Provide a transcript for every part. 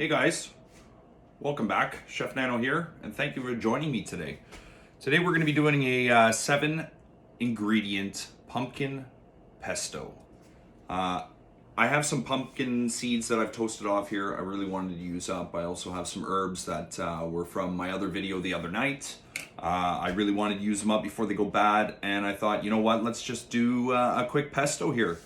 Hey guys, welcome back. Chef Nano here, and thank you for joining me today. Today we're going to be doing a 7-ingredient pumpkin pesto. I have some pumpkin seeds that I've toasted off here. I really wanted to use up. I also have some herbs that were from my other video the other night. I really wanted to use them up before they go bad, and I thought, you know what, let's just do a quick pesto here.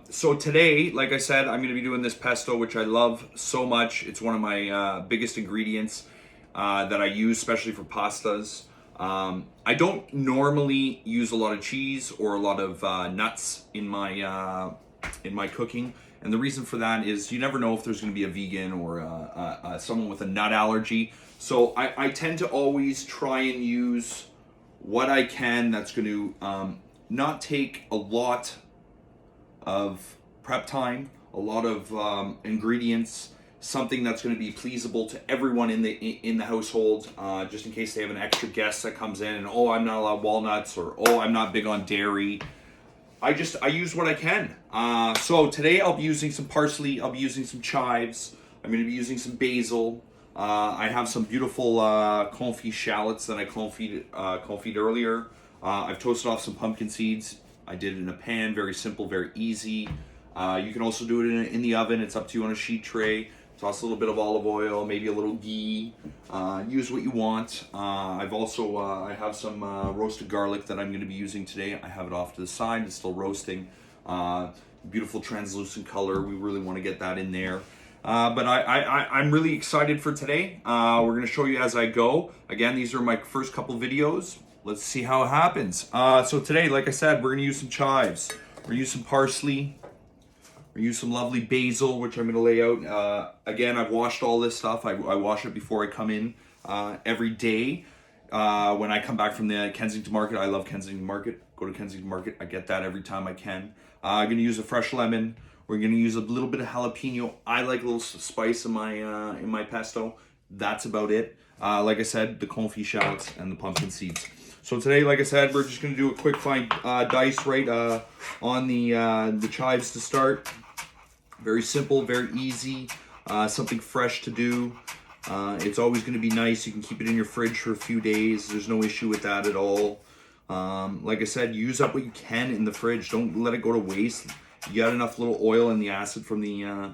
So today, like I said, I'm going to be doing this pesto, which I love so much. It's one of my biggest ingredients that I use, especially for pastas. I don't normally use a lot of cheese or a lot of nuts in my cooking, and the reason for that is you never know if there's going to be a vegan or someone with a nut allergy. So I tend to always try and use what I can that's going to not take a lot of prep time, a lot of ingredients, something that's going to be pleasable to everyone in the household, just in case they have an extra guest that comes in and, oh, I'm not allowed walnuts, or oh, I'm not big on dairy. I use what I can. So today I'll be using some parsley, I'll be using some chives, I'm going to be using some basil. I have some beautiful confit shallots that I confit earlier. I've toasted off some pumpkin seeds. I did it in a pan, very simple, very easy. You can also do it in the oven. It's up to you on a sheet tray. Toss a little bit of olive oil, maybe a little ghee. Use what you want. I have some roasted garlic that I'm going to be using today. I have it off to the side. It's still roasting. Beautiful translucent color. We really want to get that in there. But I'm really excited for today. We're going to show you as I go. Again, these are my first couple videos. Let's see how it happens. So today, like I said, we're going to use some chives. We're going to use some parsley. We're going to use some lovely basil, which I'm going to lay out. Again, I've washed all this stuff. I wash it before I come in every day. When I come back from the Kensington Market, I love Kensington Market. Go to Kensington Market. I get that every time I can. I'm going to use a fresh lemon. We're going to use a little bit of jalapeno. I like a little spice in my pesto. That's about it. Like I said, the confit shallots and the pumpkin seeds. So today, like I said, we're just going to do a quick fine dice right on the chives to start. Very simple, very easy, something fresh to do. It's always going to be nice. You can keep it in your fridge for a few days. There's no issue with that at all. Like I said, use up what you can in the fridge. Don't let it go to waste. You got enough little oil and the acid from the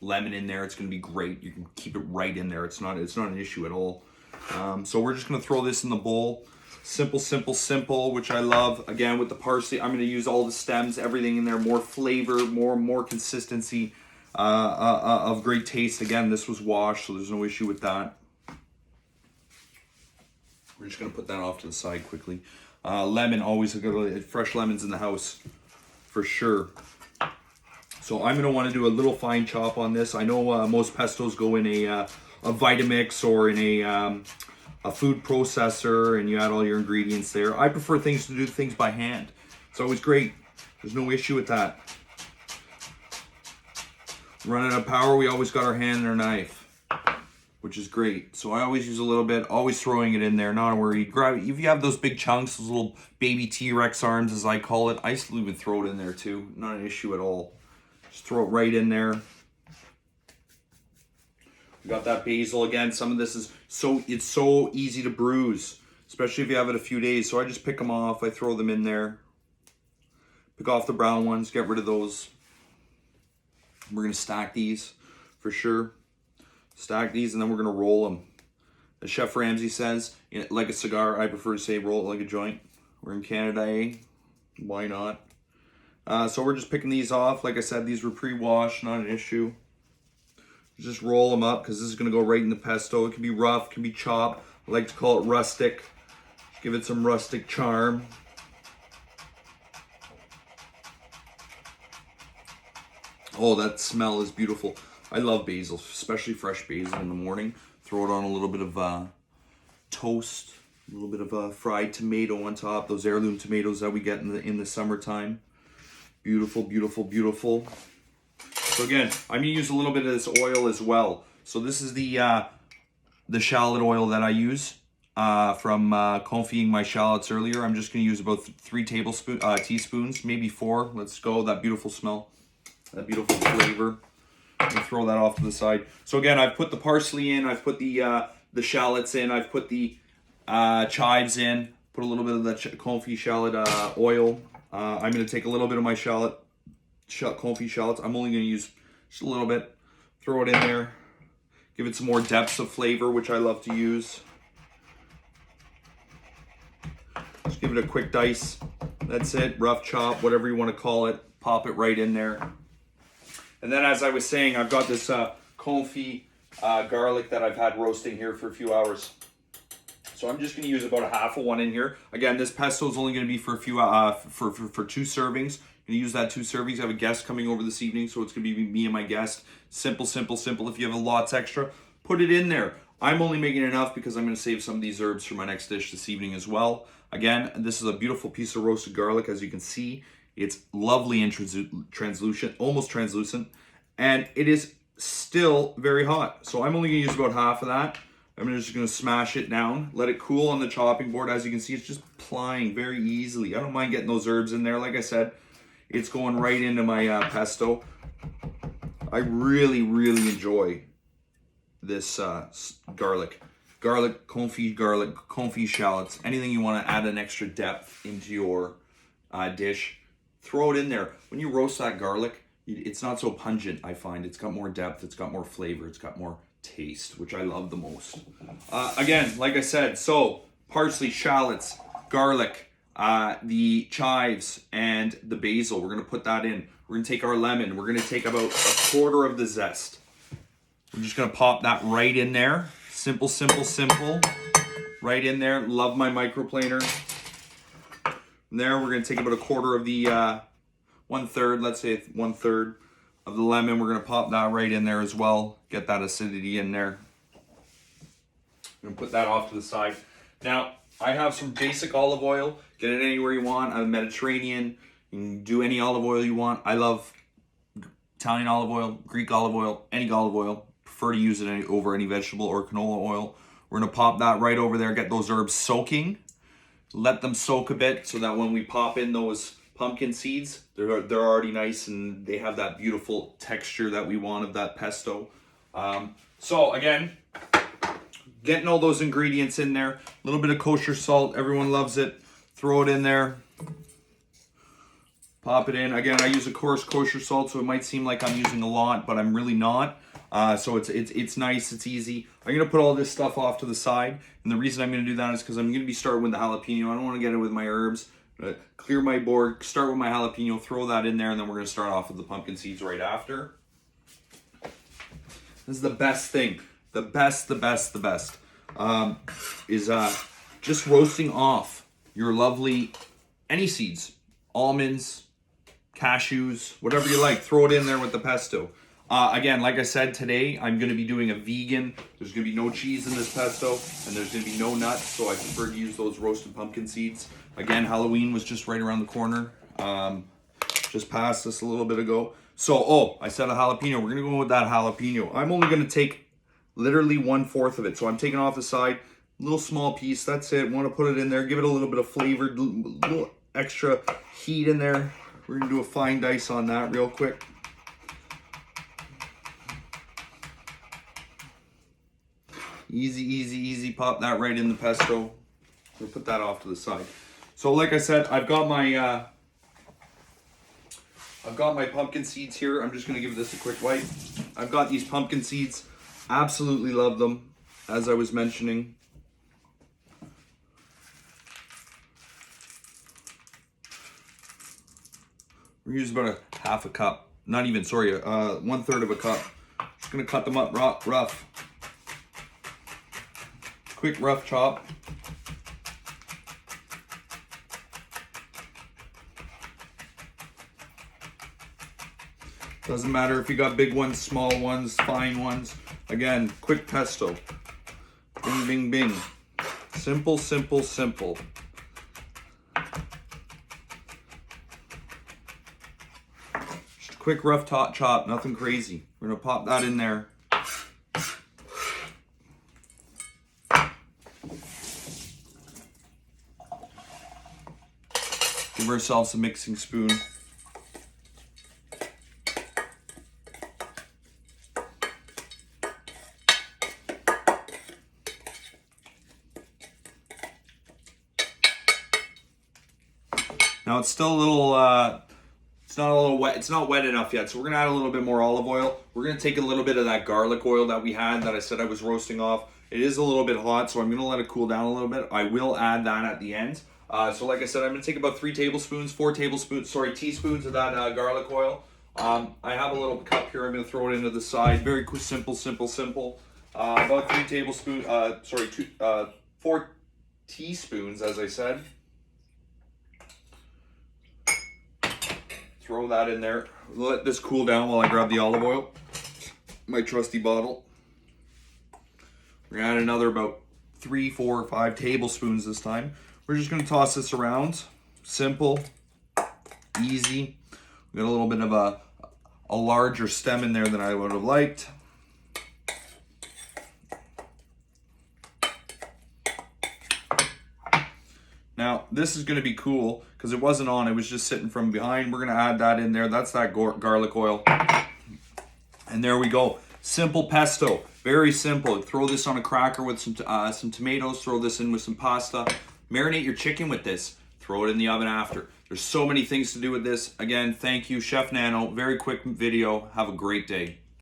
lemon in there. It's going to be great. You can keep it right in there. It's not an issue at all. So we're just going to throw this in the bowl. Simple, simple, simple, which I love. Again, with the parsley, I'm going to use all the stems, everything in there, more flavor, more consistency, of great taste. Again, this was washed, so there's no issue with that. We're just going to put that off to the side quickly. Lemon, always a good, fresh lemons in the house, for sure. So I'm going to want to do a little fine chop on this. I know most pestos go in a Vitamix or in a food processor, and you add all your ingredients there. I prefer to do things by hand. It's always great. There's no issue with that. Running out of power, we always got our hand and our knife, which is great. So I always use a little bit, always throwing it in there, not worried. Grab, if you have those big chunks, those little baby T-Rex arms, as I call it, I used to even throw it in there too. Not an issue at all. Just throw it right in there. We got that basil again. Some of this is it's so easy to bruise, especially if you have it a few days. So I just pick them off. I throw them in there. Pick off the brown ones. Get rid of those. We're going to stack these for sure. Stack these, and then we're going to roll them. As Chef Ramsay says, like a cigar, I prefer to say roll it like a joint. We're in Canada, eh? Why not? So we're just picking these off. Like I said, these were pre-washed, not an issue. Just roll them up, because this is going to go right in the pesto. It can be rough, it can be chopped. I like to call it rustic. Give it some rustic charm. Oh, that smell is beautiful. I love basil, especially fresh basil in the morning. Throw it on a little bit of toast, a little bit of fried tomato on top. Those heirloom tomatoes that we get in the summertime. Beautiful, beautiful, beautiful. So again, I'm going to use a little bit of this oil as well. So this is the shallot oil that I use from confiting my shallots earlier. I'm just going to use about 3 teaspoons, maybe 4. Let's go. That beautiful smell, that beautiful flavor. And throw that off to the side. So again, I've put the parsley in, I've put the shallots in, I've put the chives in, put a little bit of the confit shallot oil. I'm going to take a little bit of my confit shallots. I'm only going to use just a little bit. Throw it in there. Give it some more depth of flavor, which I love to use. Just give it a quick dice. That's it. Rough chop, whatever you want to call it. Pop it right in there. And then, as I was saying, I've got this confit garlic that I've had roasting here for a few hours. So I'm just going to use about a half of one in here. Again, this pesto is only going to be for a few for 2 servings. I'm going to use that 2 servings. I have a guest coming over this evening, so it's going to be me and my guest. Simple, simple, simple. If you have a lots extra, put it in there. I'm only making enough because I'm going to save some of these herbs for my next dish this evening as well. Again, this is a beautiful piece of roasted garlic, as you can see. It's lovely and translucent, almost translucent, and it is still very hot. So I'm only going to use about half of that. I'm just going to smash it down, let it cool on the chopping board. As you can see, it's just plying very easily. I don't mind getting those herbs in there. Like I said, it's going right into my pesto. I really, really enjoy this garlic, confit shallots, anything you want to add an extra depth into your dish, throw it in there. When you roast that garlic, it's not so pungent, I find. It's got more depth, it's got more flavor, it's got more taste, which I love the most. Again, like I said, so parsley, shallots, garlic, the chives, and the basil. We're going to put that in. We're going to take our lemon. We're going to take about a quarter of the zest. We're just going to pop that right in there. Simple, simple, simple. Right in there. Love my microplaner. From there, we're going to take about a quarter of the 1/3, let's say 1/3 of the lemon. We're going to pop that right in there as well. Get that acidity in there. I'm going to put that off to the side. Now, I have some basic olive oil. Get it anywhere you want. I'm Mediterranean. You can do any olive oil you want. I love Italian olive oil, Greek olive oil, any olive oil. Prefer to use it over any vegetable or canola oil. We're going to pop that right over there. Get those herbs soaking. Let them soak a bit so that when we pop in those pumpkin seeds, they're already nice and they have that beautiful texture that we want of that pesto. So again, getting all those ingredients in there. A little bit of kosher salt. Everyone loves it. Throw it in there. Pop it in. Again, I use a coarse kosher salt, so it might seem like I'm using a lot, but I'm really not. So it's nice, it's easy. I'm gonna put all this stuff off to the side, and the reason I'm gonna do that is because I'm gonna be starting with the jalapeno. I don't want to get it with my herbs. Clear my board, start with my jalapeno, throw that in there, and then we're gonna start off with the pumpkin seeds right after. This is the best thing. The best is just roasting off your lovely any seeds, almonds, cashews, whatever you like. Throw it in there with the pesto. Again, like I said, today I'm going to be doing a vegan. There's going to be no cheese in this pesto, and there's going to be no nuts, so I prefer to use those roasted pumpkin seeds. Again, Halloween was just right around the corner. Just passed us a little bit ago. So, I said a jalapeno. We're going to go with that jalapeno. I'm only going to take literally 1/4 of it. So I'm taking off the side, little small piece. That's it. Want to put it in there, give it a little bit of flavor, little extra heat in there. We're going to do a fine dice on that real quick. Easy, easy, easy. Pop that right in the pesto. We'll put that off to the side. So like I said, I've got my pumpkin seeds here. I'm just going to give this a quick wipe. I've got these pumpkin seeds. Absolutely love them, as I was mentioning. We're using about a half a cup. Not even, sorry, 1/3 of a cup. Just going to cut them up rough. Quick rough chop. Doesn't matter if you got big ones, small ones, fine ones. Again, quick pesto. Bing, bing, bing. Simple, simple, simple. Just a quick rough chop, nothing crazy. We're gonna pop that in there. Give ourselves a mixing spoon. Now it's still a little, it's not a little wet. It's not wet enough yet. So we're gonna add a little bit more olive oil. We're gonna take a little bit of that garlic oil that we had that I said I was roasting off. It is a little bit hot, so I'm gonna let it cool down a little bit. I will add that at the end. So like I said, I'm gonna take about 4 teaspoons of that garlic oil. I have a little cup here. I'm gonna throw it into the side. Very quick, simple. About 4 teaspoons, as I said. Throw that in there. Let this cool down while I grab the olive oil. My trusty bottle. We're gonna add another about 3, 4, 5 tablespoons this time. We're just gonna toss this around. Simple, easy. We got a little bit of a larger stem in there than I would have liked. Now, this is gonna be cool because it wasn't on, it was just sitting from behind. We're gonna add that in there. That's that garlic oil. And there we go. Simple pesto, very simple. Throw this on a cracker with some tomatoes, throw this in with some pasta. Marinate your chicken with this. Throw it in the oven after. There's so many things to do with this. Again, thank you, Chef Nano. Very quick video. Have a great day.